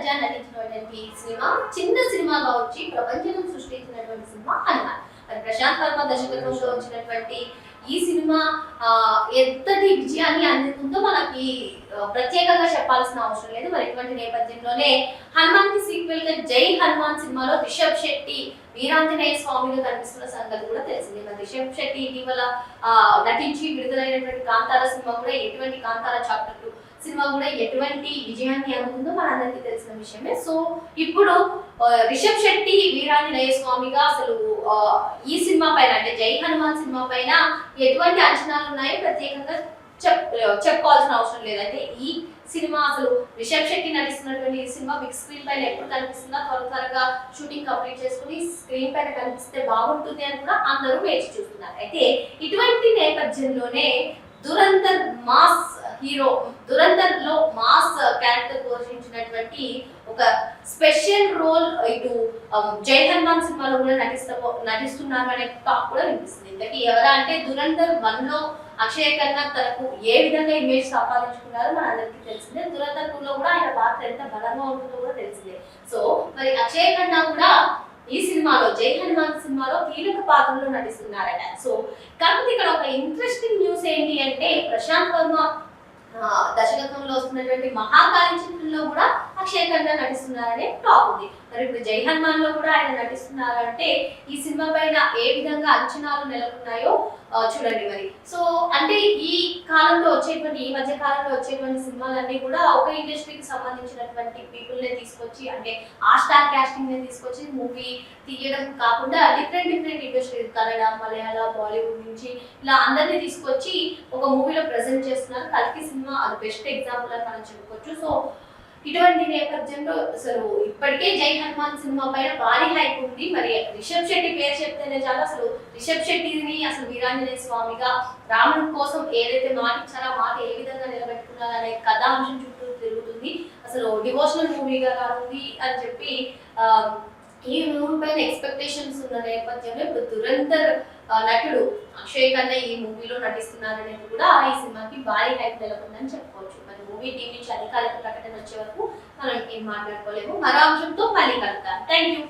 సజ్జా నటించినటువంటి సినిమా చిన్న సినిమాగా వచ్చి ప్రపంచం సృష్టించినటువంటి సినిమా హనుమాన్. మరి ప్రశాంత్ వర్మ దర్శకత్వంలో వచ్చినటువంటి ఈ సినిమా ఎంతటి విజయాన్ని అందుకుందో మనకి ప్రత్యేకంగా చెప్పాల్సిన అవసరం లేదు. మరి ఇటువంటి నేపథ్యంలోనే హనుమాన్ కి సీక్వెల్ గా జై హనుమాన్ సినిమాలో రిషబ్ శెట్టి వీరాంజనేయ స్వామిగా కనిపిస్తున్న సంగతి కూడా తెలిసింది. మరి రిషబ్ శెట్టి ఇటీవల నటించి విడుదలైనటువంటి కాంతార సినిమా కూడా ఎటువంటి కాంతార చాప్టర్ 2 సినిమా కూడా ఎటువంటి విజయాన్ని అందుకుందో మనందరికీ తెలిసిన విషయమే. సో ఇప్పుడు రిషబ్ శెట్టి వీరాంజనేయ స్వామిగా అసలు ఈ సినిమా పైన అంటే జై హనుమాన్ సినిమా పైన ఎటువంటి అంచనాలు ఉన్నాయో ప్రత్యేకంగా చెప్పుకోవాల్సిన అవసరం లేదు. అయితే ఈ సినిమా అసలు రిషబ్ శెట్టి నటిస్తున్నటువంటి ఈ సినిమా బిగ్ స్క్రీన్ పైన ఎప్పుడు కనిపిస్తుందా, త్వరగా షూటింగ్ కంప్లీట్ చేసుకుని స్క్రీన్ పైన కనిపిస్తే బాగుంటుంది అని కూడా అందరూ వేచి చూస్తున్నారు. అయితే ఇటువంటి నేపథ్యంలోనే దురంధర్ మాస్ హీరో, దురంధర్ లో మాస్ క్యారెక్టర్ పోషించినటువంటి ఒక స్పెషల్ రోల్ ఇటు జై హనుమాన్ సినిమాలో కూడా నటిస్తున్నారు అనే టాక్ కూడా వినిపిస్తుంది. ఇంతకీ ఎవరా అంటే దురంధర్ 1 లో అక్షయ్ ఖన్నా తనకు ఏ విధంగా ఇమేజ్ సంపాదించుకున్నారో మన అందరికీ తెలిసిందే. దురంధర్ 2 లో కూడా ఆయన పాత్ర ఎంత బలంగా ఉంటుందో కూడా తెలిసిందే. సో మరి అక్షయ్ ఖన్నా కూడా ఈ సినిమాలో జై హనుమాన్ సినిమాలో కీలక పాత్రలో నటిస్తున్నారట. సో కాకపోతే ఇక్కడ ఒక ఇంట్రెస్టింగ్ న్యూస్ ఏంటి అంటే ప్రశాంత్ వర్మ దర్శకత్వంలో వస్తున్నటువంటి మహాకాళి చిత్రంలో కూడా అక్షయ్ ఖన్నా నటిస్తున్నారనే టాక్ ఉంది. మరి ఇప్పుడు జై హనుమాన్ లో కూడా ఆయన నటిస్తున్నారంటే ఈ సినిమా పైన ఏ విధంగా అంచనాలు నెలకొన్నాయో చూడండి. మరి సో అంటే ఈ కాలంలో వచ్చేటువంటి ఈ మధ్య కాలంలో వచ్చేటువంటి సినిమాలన్నీ కూడా ఒక ఇండస్ట్రీకి సంబంధించినటువంటి పీపుల్ నే తీసుకొచ్చి అంటే ఆ స్టార్ కాస్టింగ్ నే తీసుకొచ్చి మూవీ తీయడం కాకుండా డిఫరెంట్ ఇండస్ట్రీ కన్నడ, మలయాళ, బాలీవుడ్ నుంచి ఇలా అందరినీ తీసుకొచ్చి ఒక మూవీలో ప్రెజెంట్ చేస్తున్నారు. కల్కి సినిమా అది బెస్ట్ ఎగ్జాంపుల్ అని మనం చెప్పుకోవచ్చు. సో ఇటువంటి నేపథ్యంలో అసలు ఇప్పటికే జై హనుమాన్ సినిమా పైన భారీ హైప్ ఉంది. మరి రిషబ్ శెట్టి పేరు చెప్తేనే చాలా అసలు రిషబ్ శెట్టిని అసలు వీరాంజనేయ స్వామిగా రాముడి కోసం ఏదైతే మాట ఇచ్చారో మాట ఏ విధంగా నిలబెట్టుకున్నారు అనే కథాంశం చుట్టూ తిరుగుతుంది. అసలు డివోషనల్ మూవీగా రానుంది అని చెప్పి ఈ మూవీ పైన ఎక్స్పెక్టేషన్స్ ఉన్న నేపథ్యంలో ఇప్పుడు దురంధర్ నటుడు అక్షయ్ ఖన్నా ఈ మూవీలో నటిస్తున్నారనేది కూడా ఈ సినిమాకి భారీ హైప్ నెలకొందని చెప్పుకోవచ్చు. మరి మూవీ టీం నుంచి అధికారిక ప్రకటన వచ్చే వరకు మనం ఏం మాట్లాడుకోలేము. మరో అంశంతో మళ్ళీ కలుద్దాం. Thank you.